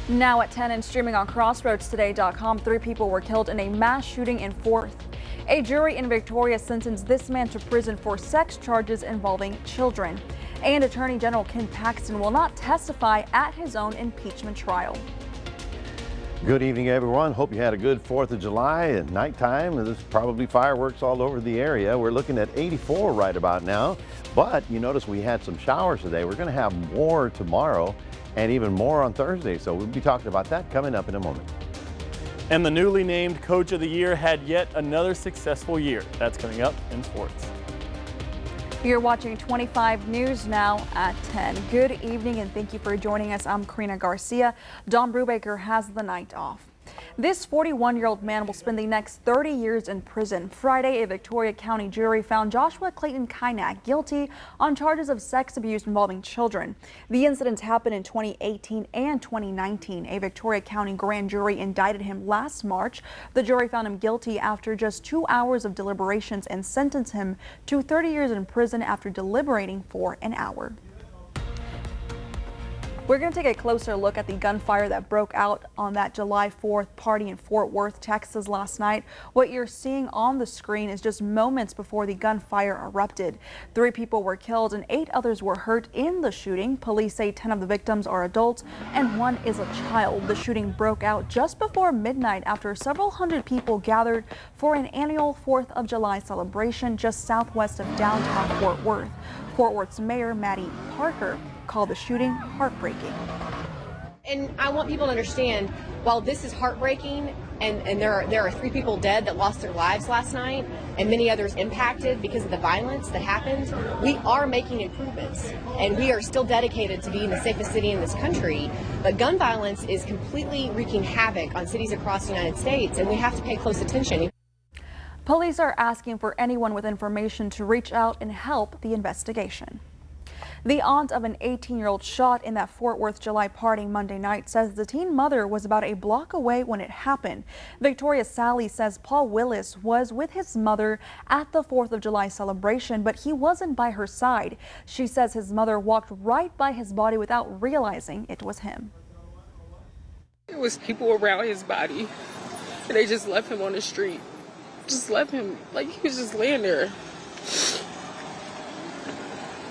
Now at 10 and streaming on CrossroadsToday.com, 3 people were killed in a mass shooting in Forth. A jury in Victoria sentenced this man to prison for sex charges involving children. And Attorney General Ken Paxton will not testify at his own impeachment trial. Good evening, everyone. Hope you had a good 4th of July at nighttime. There's probably fireworks all over the area. We're looking at 84 right about now. But you notice we had some showers today. We're going to have more tomorrow and even more on Thursday. So we'll be talking about that coming up in a moment. And the newly named Coach of the Year had yet another successful year. That's coming up in sports. You're watching 25 News now at 10. Good evening and thank you for joining us. I'm Karina Garcia. Don Brubaker has the night off. This 41-year-old man will spend the next 30 years in prison. Friday, a Victoria County jury found Joshua Clayton Kynack guilty on charges of sex abuse involving children. The incidents happened in 2018 and 2019. A Victoria County grand jury indicted him last March. The jury found him guilty after just 2 hours of deliberations and sentenced him to 30 years in prison after deliberating for an hour. We're going to take a closer look at the gunfire that broke out on that July 4th party in Fort Worth, Texas last night. What you're seeing on the screen is just moments before the gunfire erupted. 3 people were killed and 8 others were hurt in the shooting. Police say 10 of the victims are adults and 1 is a child. The shooting broke out just before midnight after several hundred people gathered for an annual 4th of July celebration just southwest of downtown Fort Worth. Fort Worth's Mayor Maddie Parker called the shooting heartbreaking. And I want people to understand, while this is heartbreaking and there are 3 people dead that lost their lives last night and many others impacted because of the violence that happened, we are making improvements and we are still dedicated to being the safest city in this country. But gun violence is completely wreaking havoc on cities across the United States and we have to pay close attention. Police are asking for anyone with information to reach out and help the investigation. The aunt of an 18-year-old shot in that Fort Worth July party Monday night says the teen mother was about a block away when it happened. Victoria Sally says Paul Willis was with his mother at the 4th of July celebration, but he wasn't by her side. She says his mother walked right by his body without realizing it was him. There was people around his body and they just left him on the street. Just left him like he was just laying there.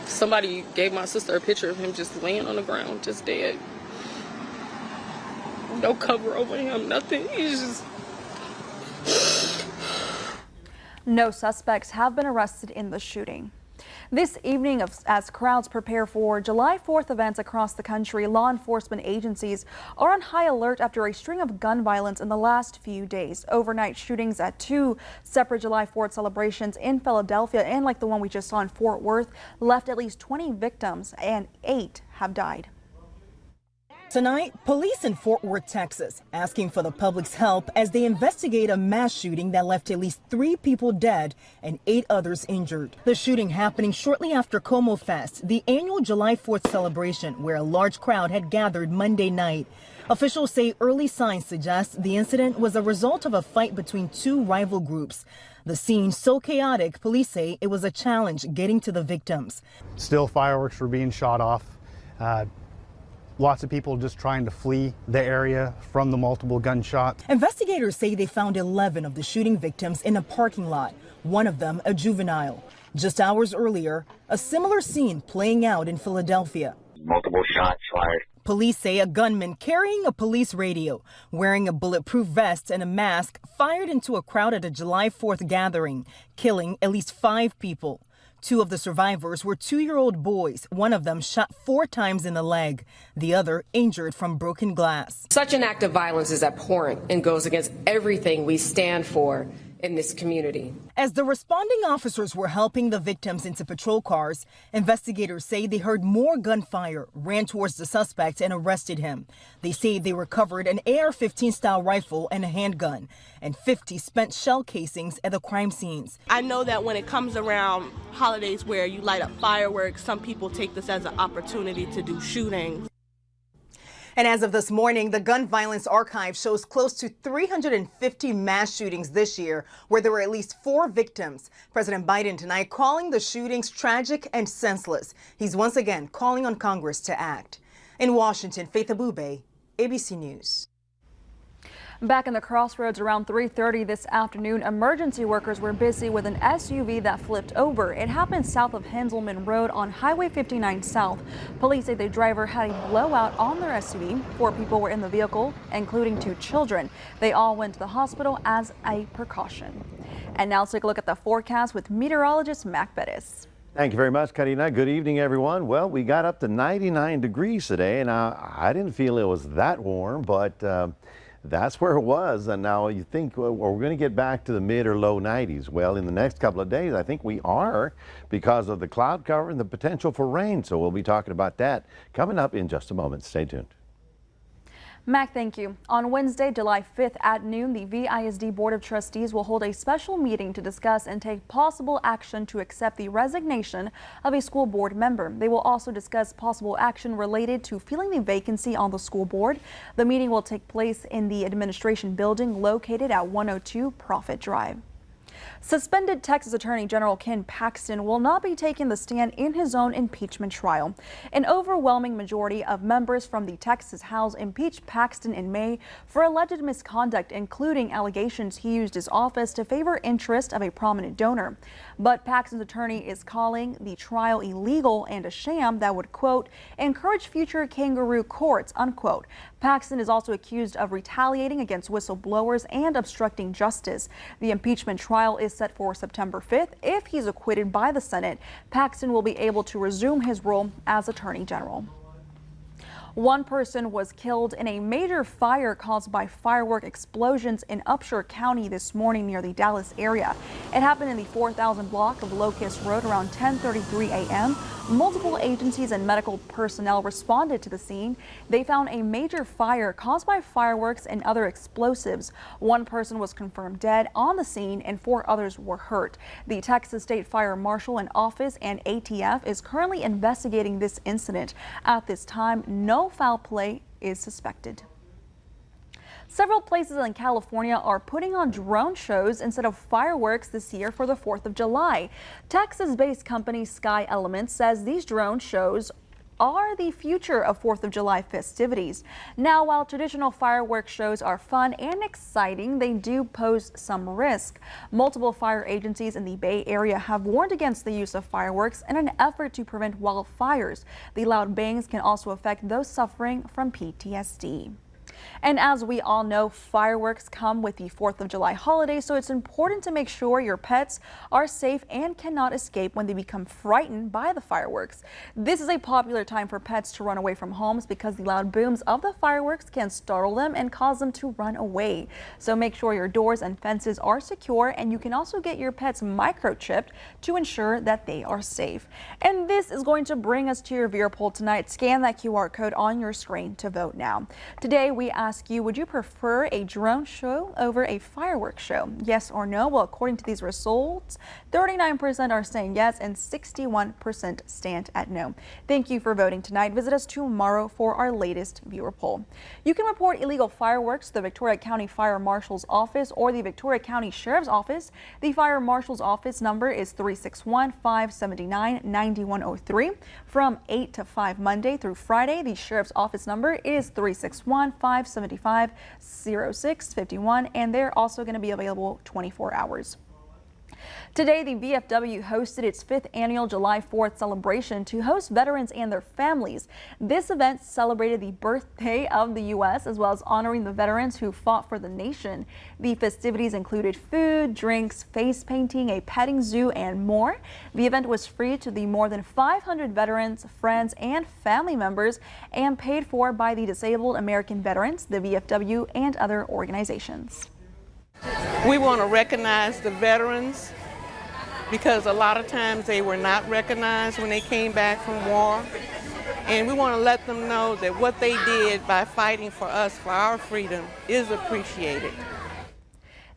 Somebody gave my sister a picture of him just laying on the ground, just dead. No cover over him, nothing. He's just... No suspects have been arrested in the shooting. This evening, as crowds prepare for July 4th events across the country, law enforcement agencies are on high alert after a string of gun violence in the last few days. Overnight shootings at 2 separate July 4th celebrations in Philadelphia and like the one we just saw in Fort Worth left at least 20 victims and 8 have died. Tonight, police in Fort Worth, Texas, asking for the public's help as they investigate a mass shooting that left at least 3 people dead and 8 others injured. The shooting happening shortly after Como Fest, the annual July 4th celebration where a large crowd had gathered Monday night. Officials say early signs suggest the incident was a result of a fight between 2 rival groups. The scene so chaotic, police say it was a challenge getting to the victims. Still fireworks were being shot off. Lots of people just trying to flee the area from the multiple gunshots. Investigators say they found 11 of the shooting victims in a parking lot, one of them a juvenile. Just hours earlier, a similar scene playing out in Philadelphia. Multiple shots fired. Police say a gunman carrying a police radio, wearing a bulletproof vest and a mask, fired into a crowd at a July 4th gathering, killing at least 5 people. 2 of the survivors were 2-year-old boys. One of them shot 4 times in the leg, the other injured from broken glass. Such an act of violence is abhorrent and goes against everything we stand for in this community. As the responding officers were helping the victims into patrol cars, investigators say they heard more gunfire, ran towards the suspect and arrested him. They say they recovered an AR-15 style rifle and a handgun and 50 spent shell casings at the crime scenes. I know that when it comes around holidays where you light up fireworks, some people take this as an opportunity to do shootings. And as of this morning, the Gun Violence Archive shows close to 350 mass shootings this year, where there were at least 4 victims. President Biden tonight calling the shootings tragic and senseless. He's once again calling on Congress to act. In Washington, Faith Abube, ABC News. Back in the crossroads around 3:30 this afternoon, emergency workers were busy with an SUV that flipped over. It happened south of Henselman Road on Highway 59 South. Police say the driver had a blowout on their SUV. 4 people were in the vehicle, including 2 children. They all went to the hospital as a precaution. And now let's take a look at the forecast with meteorologist Mac Bettis. Thank you very much, Karina. Good evening, everyone. Well, we got up to 99 degrees today, and I didn't feel it was that warm, but that's where it was. And now you think, well, we're going to get back to the mid or low 90s. Well, in the next couple of days, I think we are, because of the cloud cover and the potential for rain. So we'll be talking about that coming up in just a moment. Stay tuned. Mac, thank you. On Wednesday, July 5th at noon, the VISD Board of Trustees will hold a special meeting to discuss and take possible action to accept the resignation of a school board member. They will also discuss possible action related to filling the vacancy on the school board. The meeting will take place in the administration building located at 102 Prophet Drive. Suspended Texas Attorney General Ken Paxton will not be taking the stand in his own impeachment trial. An overwhelming majority of members from the Texas House impeached Paxton in May for alleged misconduct, including allegations he used his office to favor interest of a prominent donor. But Paxton's attorney is calling the trial illegal and a sham that would, quote, encourage future kangaroo courts, unquote. Paxton is also accused of retaliating against whistleblowers and obstructing justice. The impeachment trial is set for September 5th. If he's acquitted by the Senate, Paxton will be able to resume his role as Attorney General. 1 person was killed in a major fire caused by firework explosions in Upshur County this morning near the Dallas area. It happened in the 4000 block of Locust Road around 10:33 a.m. Multiple agencies and medical personnel responded to the scene. They found a major fire caused by fireworks and other explosives. 1 person was confirmed dead on the scene and 4 others were hurt. The Texas State Fire Marshal and Office and ATF is currently investigating this incident. At this time, no foul play is suspected. Several places in California are putting on drone shows instead of fireworks this year for the 4th of July. Texas-based company Sky Elements says these drone shows are the future of 4th of July festivities. Now, while traditional fireworks shows are fun and exciting, they do pose some risk. Multiple fire agencies in the Bay Area have warned against the use of fireworks in an effort to prevent wildfires. The loud bangs can also affect those suffering from PTSD. And as we all know, fireworks come with the 4th of July holiday, so it's important to make sure your pets are safe and cannot escape when they become frightened by the fireworks. This is a popular time for pets to run away from homes because the loud booms of the fireworks can startle them and cause them to run away. So make sure your doors and fences are secure, and you can also get your pets microchipped to ensure that they are safe. And this is going to bring us to your viewer poll tonight. Scan that QR code on your screen to vote now. Today we ask you, would you prefer a drone show over a fireworks show? Yes or no? Well, according to these results, 39% are saying yes and 61% stand at no. Thank you for voting tonight. Visit us tomorrow for our latest viewer poll. You can report illegal fireworks to the Victoria County Fire Marshal's Office or the Victoria County Sheriff's Office. The Fire Marshal's Office number is 361-579-9103. From 8 to 5 Monday through Friday, the Sheriff's Office number is 361-575-0651, and they're also going to be available 24 hours. Today, the VFW hosted its 5th annual July 4th celebration to host veterans and their families. This event celebrated the birthday of the U.S. as well as honoring the veterans who fought for the nation. The festivities included food, drinks, face painting, a petting zoo, and more. The event was free to the more than 500 veterans, friends, and family members and paid for by the Disabled American Veterans, the VFW, and other organizations. We want to recognize the veterans because a lot of times they were not recognized when they came back from war. And we want to let them know that what they did by fighting for us, for our freedom, is appreciated.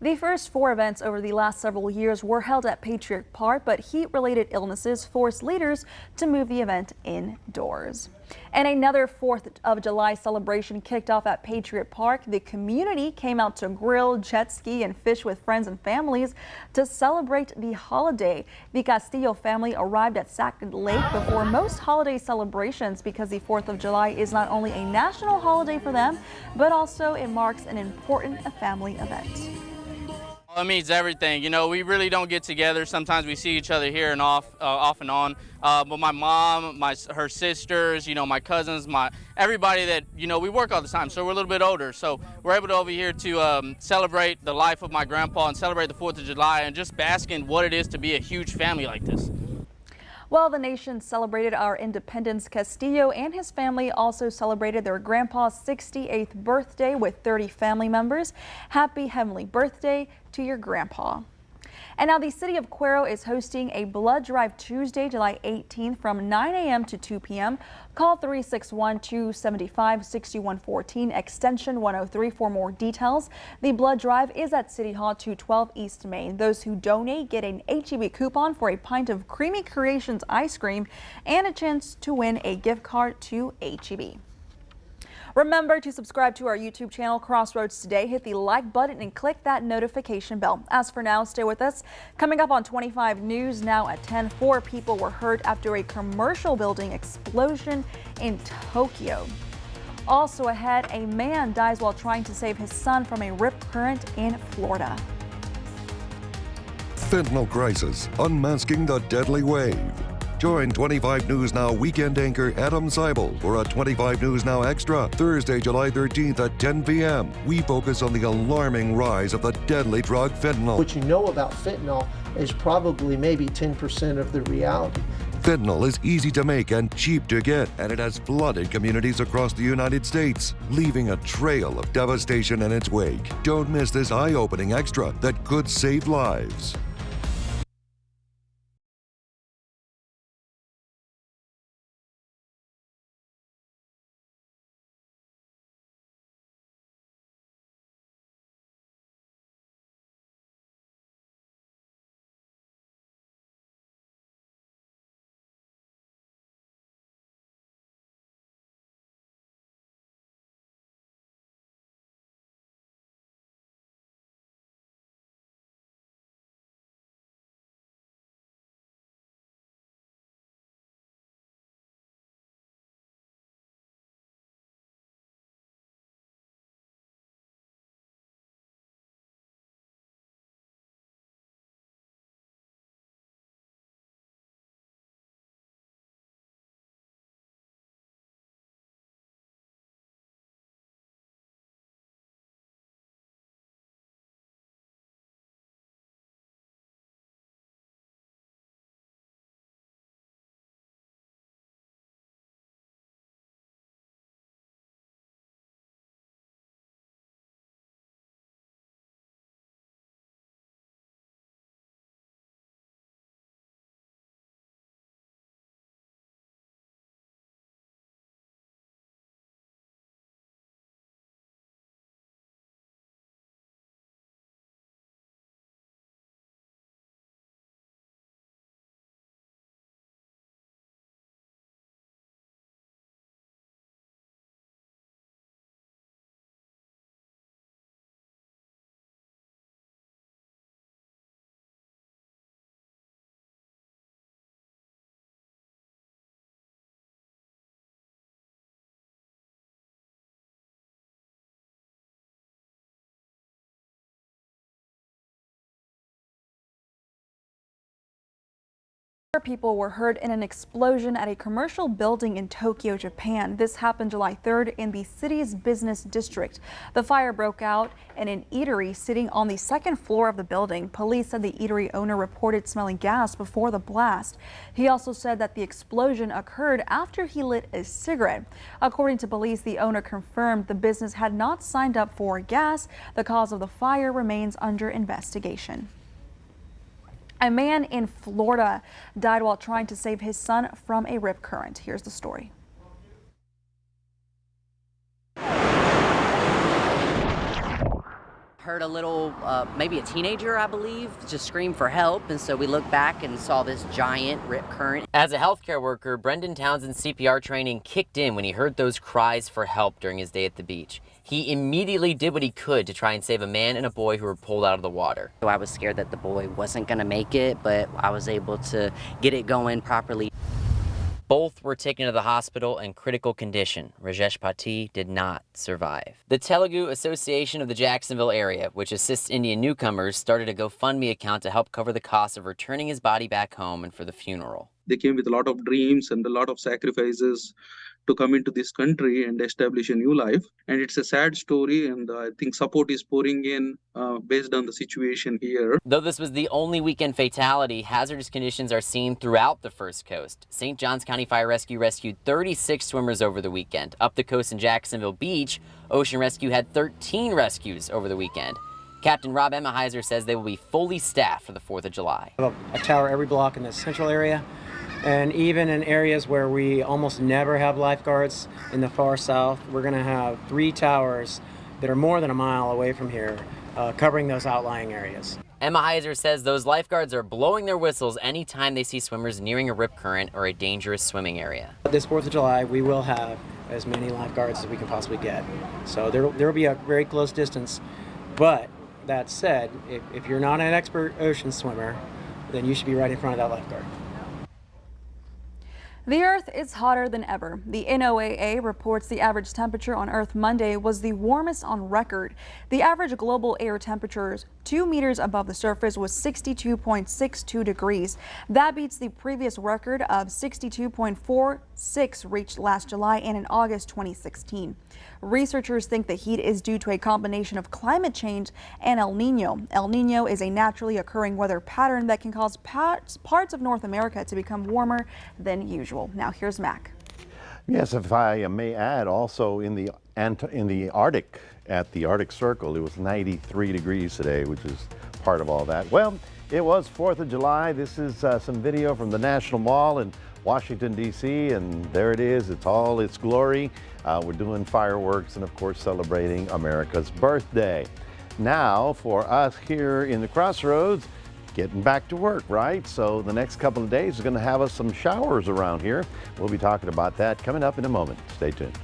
The first 4 events over the last several years were held at Patriot Park, but heat-related illnesses forced leaders to move the event indoors. And another 4th of July celebration kicked off at Patriot Park. The community came out to grill, jet ski, and fish with friends and families to celebrate the holiday. The Castillo family arrived at Sac Lake before most holiday celebrations because the 4th of July is not only a national holiday for them, but also it marks an important family event. It means everything. You know, we really don't get together. Sometimes we see each other here and off and on. But my mom, her sisters, you know, my cousins, everybody that, you know, we work all the time. So we're a little bit older. So we're able to over here to celebrate the life of my grandpa and celebrate the 4th of July and just bask in what it is to be a huge family like this. While the nation celebrated our independence, Castillo and his family also celebrated their grandpa's 68th birthday with 30 family members. Happy heavenly birthday to your grandpa. And now the city of Cuero is hosting a blood drive Tuesday, July 18th from 9 a.m. to 2 p.m. Call 361-275-6114, extension 103 for more details. The blood drive is at City Hall 212 East Main. Those who donate get an H-E-B coupon for a pint of Creamy Creations ice cream and a chance to win a gift card to H-E-B. Remember to subscribe to our YouTube channel, Crossroads Today. Hit the like button and click that notification bell. As for now, stay with us. Coming up on 25 News Now at 10, 4 people were hurt after a commercial building explosion in Tokyo. Also ahead, a man dies while trying to save his son from a rip current in Florida. Fentanyl crisis, unmasking the deadly wave. Join 25 News Now weekend anchor Adam Seibel for a 25 News Now Extra, Thursday, July 13th at 10 p.m. We focus on the alarming rise of the deadly drug fentanyl. What you know about fentanyl is probably maybe 10% of the reality. Fentanyl is easy to make and cheap to get, and it has flooded communities across the United States, leaving a trail of devastation in its wake. Don't miss this eye-opening extra that could save lives. People were hurt in an explosion at a commercial building in Tokyo, Japan. This happened July 3rd in the city's business district. The fire broke out in an eatery sitting on the 2nd floor of the building. Police said the eatery owner reported smelling gas before the blast. He also said that the explosion occurred after he lit a cigarette. According to police, the owner confirmed the business had not signed up for gas. The cause of the fire remains under investigation. A man in Florida died while trying to save his son from a rip current. Here's the story. heard a little, maybe a teenager, I believe, just scream for help. And so we looked back and saw this giant rip current. As a healthcare worker, Brendan Townsend's CPR training kicked in when he heard those cries for help during his day at the beach. He immediately did what he could to try and save a man and a boy who were pulled out of the water. So I was scared that the boy wasn't going to make it, but I was able to get it going properly. Both were taken to the hospital in critical condition. Rajesh Pati did not survive. The Telugu Association of the Jacksonville area, which assists Indian newcomers, started a GoFundMe account to help cover the cost of returning his body back home and for the funeral. They came with a lot of dreams and a lot of sacrifices to come into this country and establish a new life. And it's a sad story, and I think support is pouring in based on the situation here. Though this was the only weekend fatality, hazardous conditions are seen throughout the First Coast. St. Johns County Fire Rescue rescued 36 swimmers over the weekend. Up the coast in Jacksonville Beach, Ocean Rescue had 13 rescues over the weekend. Captain Rob Emmaheiser says they will be fully staffed for the 4th of July. A tower every block in the central area, and even in areas where we almost never have lifeguards in the far south, we're going to have 3 towers that are more than a mile away from here, covering those outlying areas. Emmaheiser says those lifeguards are blowing their whistles anytime they see swimmers nearing a rip current or a dangerous swimming area. This 4th of July, we will have as many lifeguards as we can possibly get. So there will be a very close distance, but that said, if you're not an expert ocean swimmer, then you should be right in front of that lifeguard. The Earth is hotter than ever. The NOAA reports the average temperature on Earth Monday was the warmest on record. The average global air temperature 2 meters above the surface was 62.62 degrees. That beats the previous record of 62.46 reached last July and in August 2016. Researchers think the heat is due to a combination of climate change and El Nino. El Nino is a naturally occurring weather pattern that can cause parts of North America to become warmer than usual. Now here's Mac. Yes, if I may add, also in the Arctic, at the Arctic Circle, it was 93 degrees today, which is part of all that. Well, it was 4th of July. This is some video from the National Mall in Washington, D.C., and there it is. It's all its glory. We're doing fireworks and, of course, celebrating America's birthday. Now, for us here in the Crossroads, getting back to work, right? So the next couple of days is going to have us some showers around here. We'll be talking about that coming up in a moment. Stay tuned.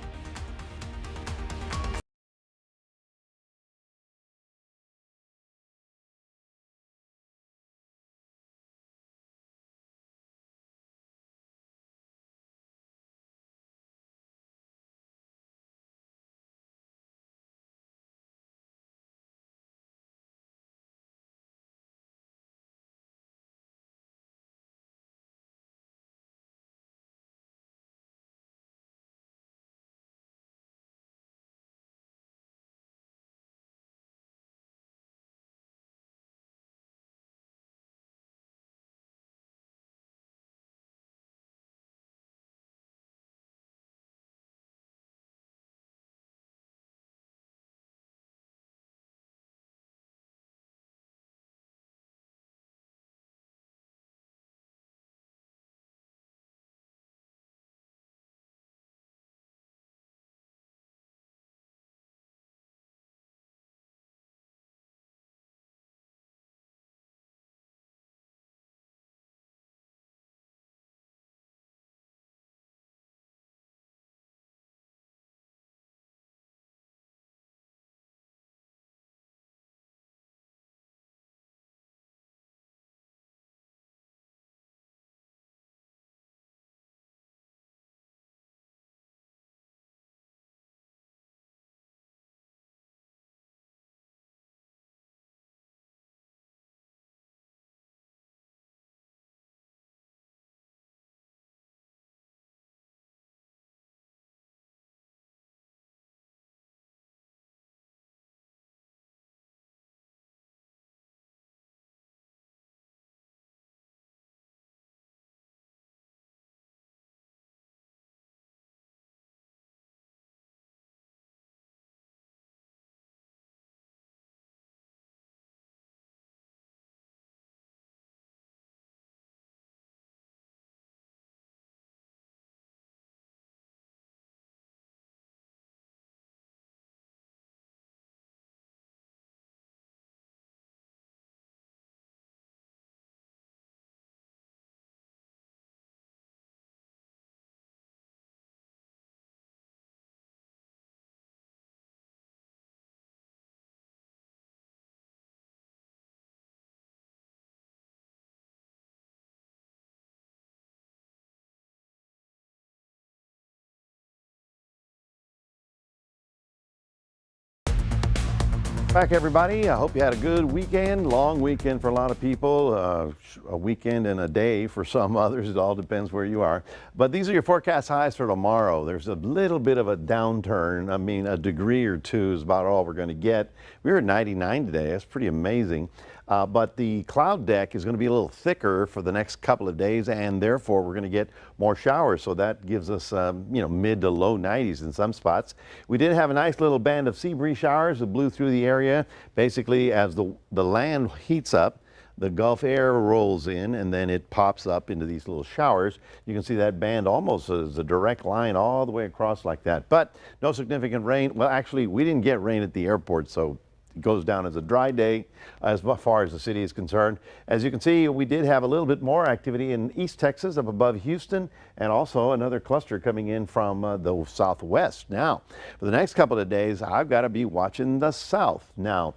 Back, everybody. I hope you had a good weekend, long weekend for a lot of people, a weekend and a day for some others. It all depends where you are. But these are your forecast highs for tomorrow. There's a little bit of a downturn. I mean, a degree or two is about all we're going to get. We were at 99 today. That's pretty amazing. But the cloud deck is going to be a little thicker for the next couple of days, and therefore we're going to get more showers. So that gives us, mid to low 90s in some spots. We did have a nice little band of sea breeze showers that blew through the area. Basically, as the land heats up, the Gulf air rolls in and then it pops up into these little showers. You can see that band almost as a direct line all the way across like that. But no significant rain. Well, actually, we didn't get rain at the airport, so it goes down as a dry day as far as the city is concerned. As you can see, we did have a little bit more activity in East Texas up above Houston, and also another cluster coming in from the southwest. Now, for the next couple of days, I've got to be watching the south. Now,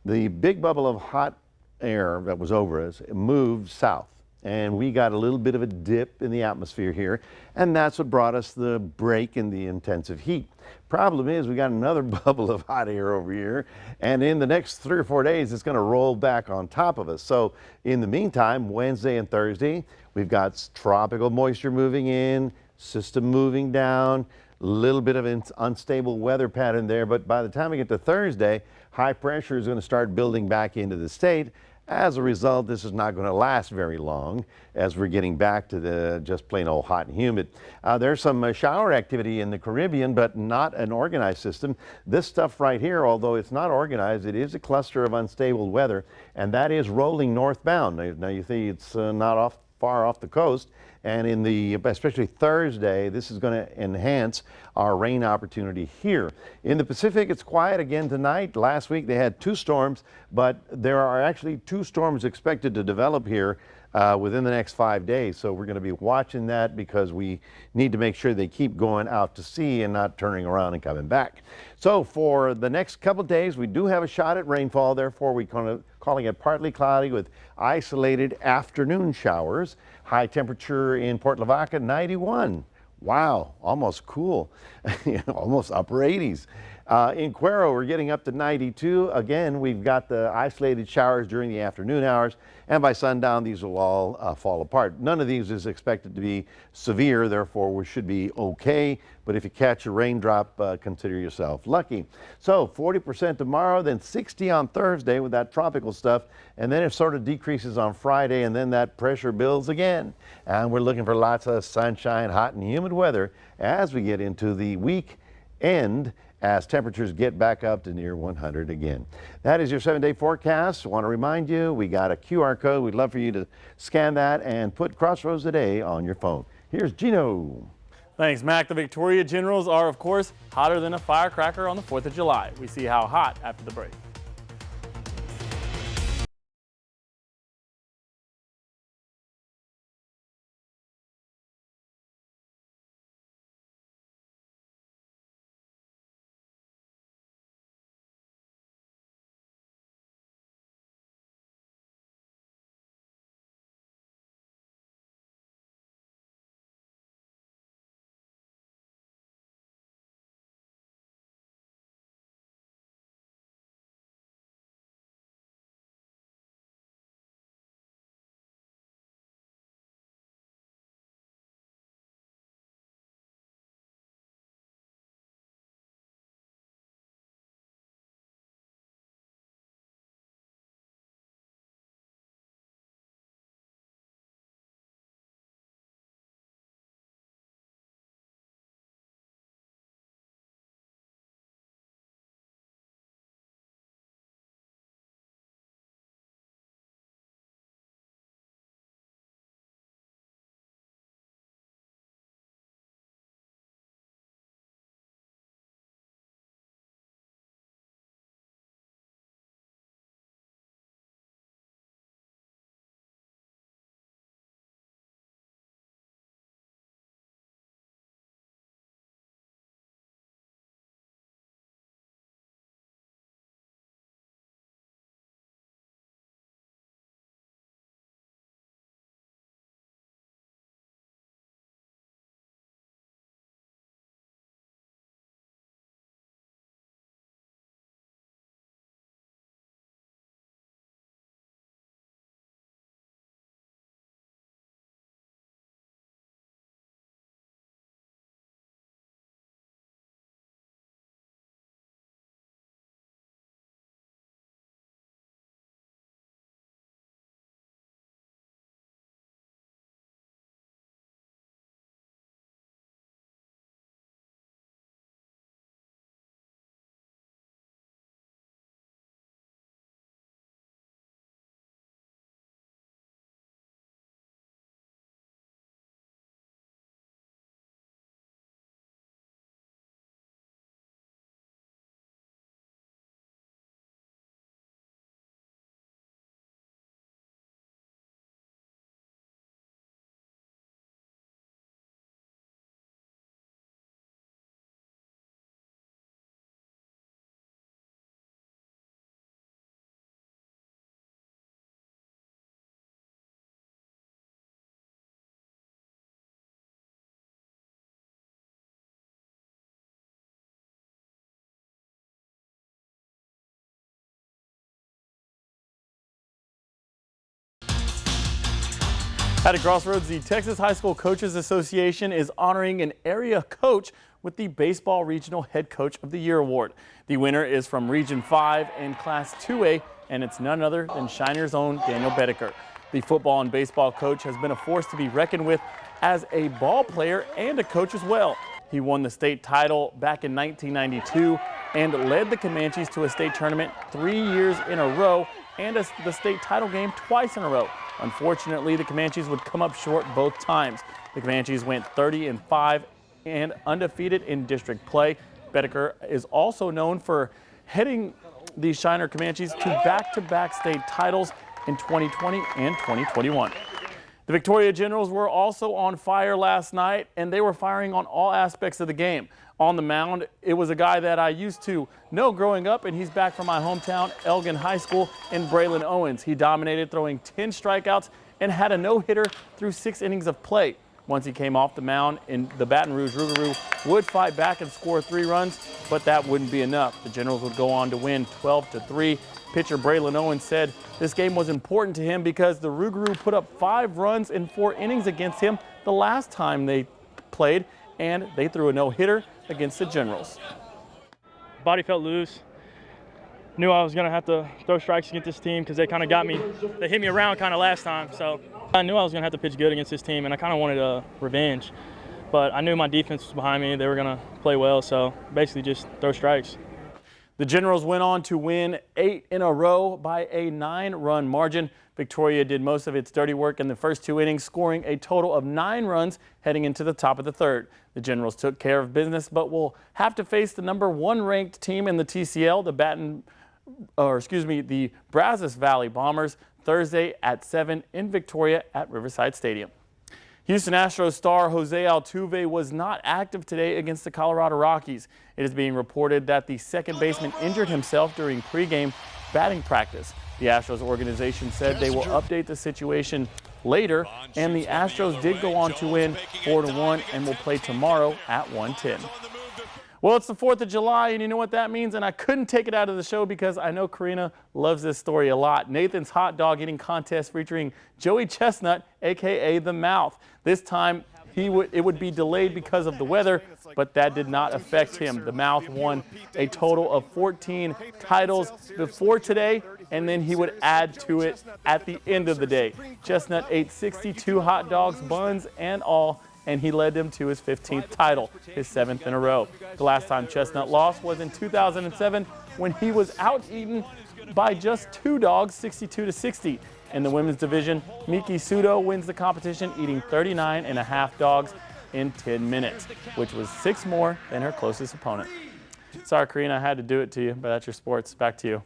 the big bubble of hot air that was over us moved south, and we got a little bit of a dip in the atmosphere here, and that's what brought us the break in the intensive heat. Problem is, we got another bubble of hot air over here, and in the next 3 or 4 days, it's going to roll back on top of us. So in the meantime, Wednesday and Thursday, we've got tropical moisture moving in, system moving down, a little bit of an unstable weather pattern there. But by the time we get to Thursday, high pressure is going to start building back into the state. As a result, this is not going to last very long as we're getting back to the just plain old hot and humid. There's some shower activity in the Caribbean, but not an organized system. This stuff right here, although it's not organized, it is a cluster of unstable weather, and that is rolling northbound. Now you see it's not far off the coast, and especially Thursday, this is going to enhance our rain opportunity here. In the Pacific, it's quiet again tonight. Last week they had 2 storms, but there are actually 2 storms expected to develop here within the next 5 days. So we're going to be watching that because we need to make sure they keep going out to sea and not turning around and coming back. So for the next couple of days, we do have a shot at rainfall. Therefore, we're calling it partly cloudy with isolated afternoon showers. High temperature in Port Lavaca, 91. Wow, almost cool, almost upper 80s. In Cuero, we're getting up to 92. Again, we've got the isolated showers during the afternoon hours, and by sundown, these will all fall apart. None of these is expected to be severe, therefore we should be okay. But if you catch a raindrop, consider yourself lucky. So 40% tomorrow, then 60 on Thursday with that tropical stuff, and then it sort of decreases on Friday, and then that pressure builds again. And we're looking for lots of sunshine, hot and humid weather as we get into the week end, as temperatures get back up to near 100 again. That is your 7-day forecast. I want to remind you, we got a QR code. We'd love for you to scan that and put Crossroads Today on your phone. Here's Gino. Thanks, Mac. The Victoria Generals are, of course, hotter than a firecracker on the 4th of July. We see how hot after the break. At a Crossroads, the Texas High School Coaches Association is honoring an area coach with the Baseball Regional Head Coach of the Year award. The winner is from Region 5 and Class 2A, and it's none other than Shiner's own Daniel Bedecker. The football and baseball coach has been a force to be reckoned with as a ball player and a coach as well. He won the state title back in 1992 and led the Comanches to a state tournament 3 years in a row and the state title game twice in a row. Unfortunately, the Comanches would come up short both times. The Comanches went 30-5 and undefeated in district play. Bedecker is also known for heading the Shiner Comanches to back-to-back state titles in 2020 and 2021. The Victoria Generals were also on fire last night, and they were firing on all aspects of the game. On the mound, it was a guy that I used to know growing up, and he's back from my hometown, Elgin High School, in Braylon Owens. He dominated, throwing 10 strikeouts and had a no-hitter through 6 innings of play. Once he came off the mound, and the Baton Rouge Rougarou would fight back and score 3 runs, but that wouldn't be enough. The Generals would go on to win 12-3. Pitcher Braylon Owens said this game was important to him because the Rougarou put up 5 runs in 4 innings against him the last time they played, and they threw a no-hitter against the Generals. Body felt loose. Knew I was going to have to throw strikes against this team because they kind of got me. They hit me around kind of last time, so I knew I was going to have to pitch good against this team, and I kind of wanted a revenge. But I knew my defense was behind me. They were going to play well, so basically just throw strikes. The Generals went on to win 8 in a row by a 9-run margin. Victoria did most of its dirty work in the first 2 innings, scoring a total of 9 runs heading into the top of the 3rd. The Generals took care of business, but will have to face the #1 ranked team in the TCL, the Brazos Valley Bombers, Thursday at 7 in Victoria at Riverside Stadium. Houston Astros star Jose Altuve was not active today against the Colorado Rockies. It is being reported that the second baseman injured himself during pregame batting practice. The Astros organization said they will update the situation later, and the Astros did go on to win 4-1 and will play tomorrow at 1:10. Well, it's the 4th of July, and you know what that means, and I couldn't take it out of the show because I know Karina loves this story a lot. Nathan's hot dog eating contest featuring Joey Chestnut, a.k.a. The Mouth. This time, it would be delayed because of the weather, but that did not affect him. The Mouth won a total of 14 titles before today, and then he would add to it at the end of the day. Chestnut ate 62 hot dogs, buns, and all, and he led them to his 15th title, his 7th in a row. The last time Chestnut lost was in 2007 when he was out-eaten by just 2 dogs, 62-60. In the women's division, Miki Sudo wins the competition, eating 39.5 dogs in 10 minutes, which was 6 more than her closest opponent. Sorry, Karina, I had to do it to you, but that's your sports. Back to you.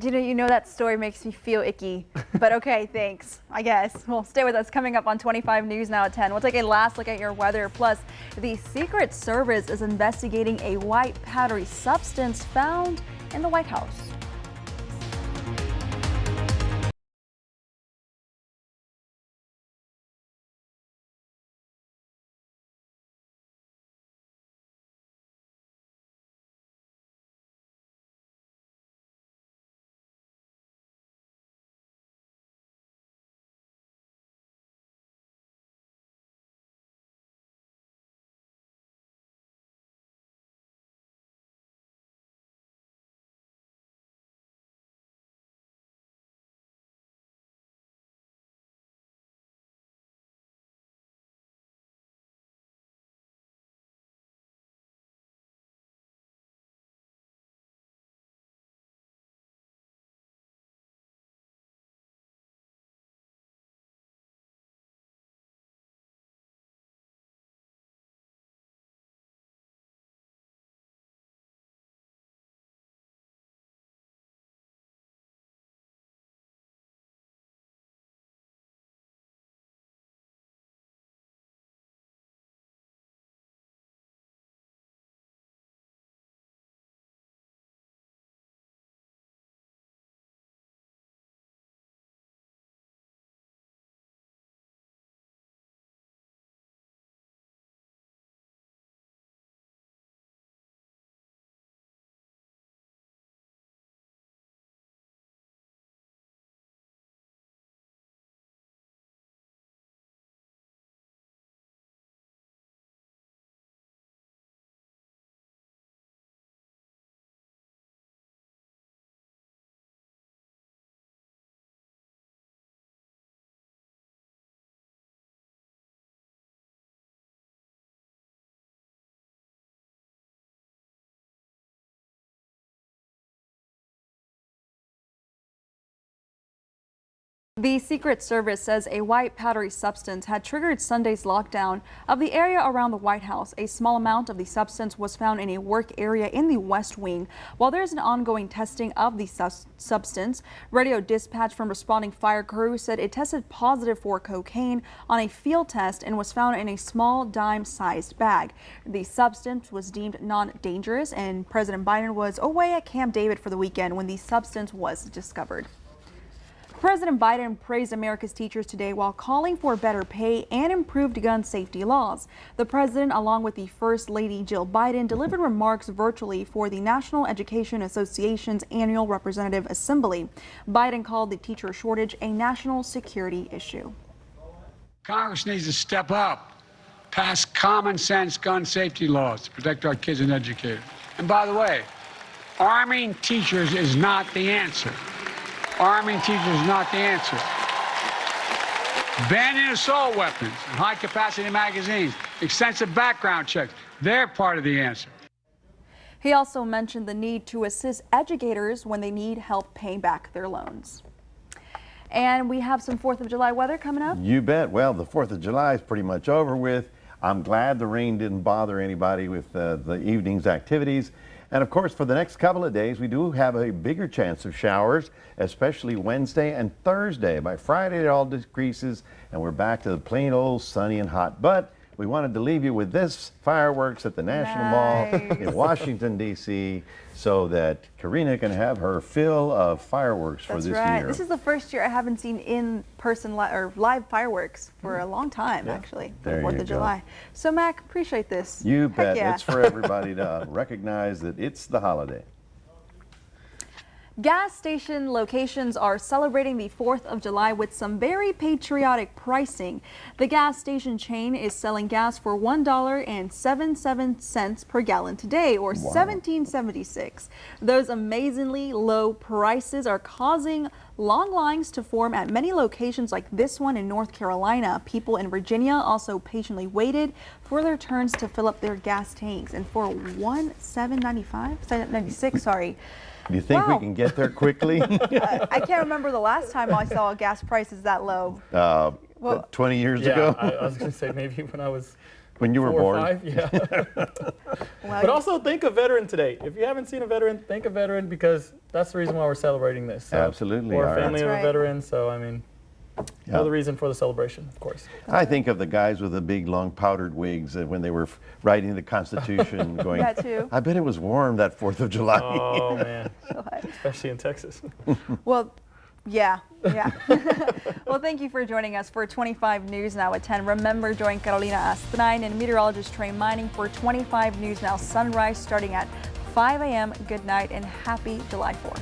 You know that story makes me feel icky, but okay, thanks, I guess. Well, stay with us. Coming up on 25 News Now at 10, we'll take a last look at your weather. Plus, the Secret Service is investigating a white powdery substance found in the White House. The Secret Service says a white powdery substance had triggered Sunday's lockdown of the area around the White House. A small amount of the substance was found in a work area in the West Wing. While there's an ongoing testing of the substance, radio dispatch from responding fire crews said it tested positive for cocaine on a field test and was found in a small dime-sized bag. The substance was deemed non-dangerous, and President Biden was away at Camp David for the weekend when the substance was discovered. President Biden praised America's teachers today while calling for better pay and improved gun safety laws. The president, along with the First Lady Jill Biden, delivered remarks virtually for the National Education Association's annual representative assembly. Biden called the teacher shortage a national security issue. Congress needs to step up, pass common sense gun safety laws to protect our kids and educators. And by the way, arming teachers is not the answer. Arming teachers is not the answer. Banning assault weapons and high-capacity magazines, extensive background checks, they're part of the answer. He also mentioned the need to assist educators when they need help paying back their loans. And we have some 4th of July weather coming up. You bet. Well, the 4th of July is pretty much over with. I'm glad the rain didn't bother anybody with the evening's activities. And of course, for the next couple of days, we do have a bigger chance of showers, especially Wednesday and Thursday. By Friday, it all decreases, and we're back to the plain old sunny and hot. But we wanted to leave you with this fireworks at the National Mall in Washington, D.C., so that Karina can have her fill of fireworks for this year. This is the first year I haven't seen in-person live fireworks for a long time, actually, for the 4th of July. So, Mac, appreciate this. You bet. It's for everybody to recognize that it's the holiday. Gas station locations are celebrating the 4th of July with some very patriotic pricing. The gas station chain is selling gas for $1.77 per gallon today, or $17.76. Those amazingly low prices are causing long lines to form at many locations like this one in North Carolina. People in Virginia also patiently waited for their turns to fill up their gas tanks. And for $7.96, sorry. Do you think we can get there quickly? I can't remember the last time I saw gas prices that low. 20 years ago? I was going to say maybe when I was when you were 4 or born. 5, yeah. But also think of veteran today. If you haven't seen a veteran, think of veteran, because that's the reason why we're celebrating this. So Absolutely. We're a family of a veteran, so I mean, another reason for the celebration, of course. I think of the guys with the big, long, powdered wigs when they were writing the Constitution, going, That too. I bet it was warm that 4th of July. Oh, man. Especially in Texas. Well, yeah. Well, thank you for joining us for 25 News Now at 10. Remember, join Carolina Astrein and meteorologist Trey Mining for 25 News Now Sunrise starting at 5 a.m. Good night and happy July 4th.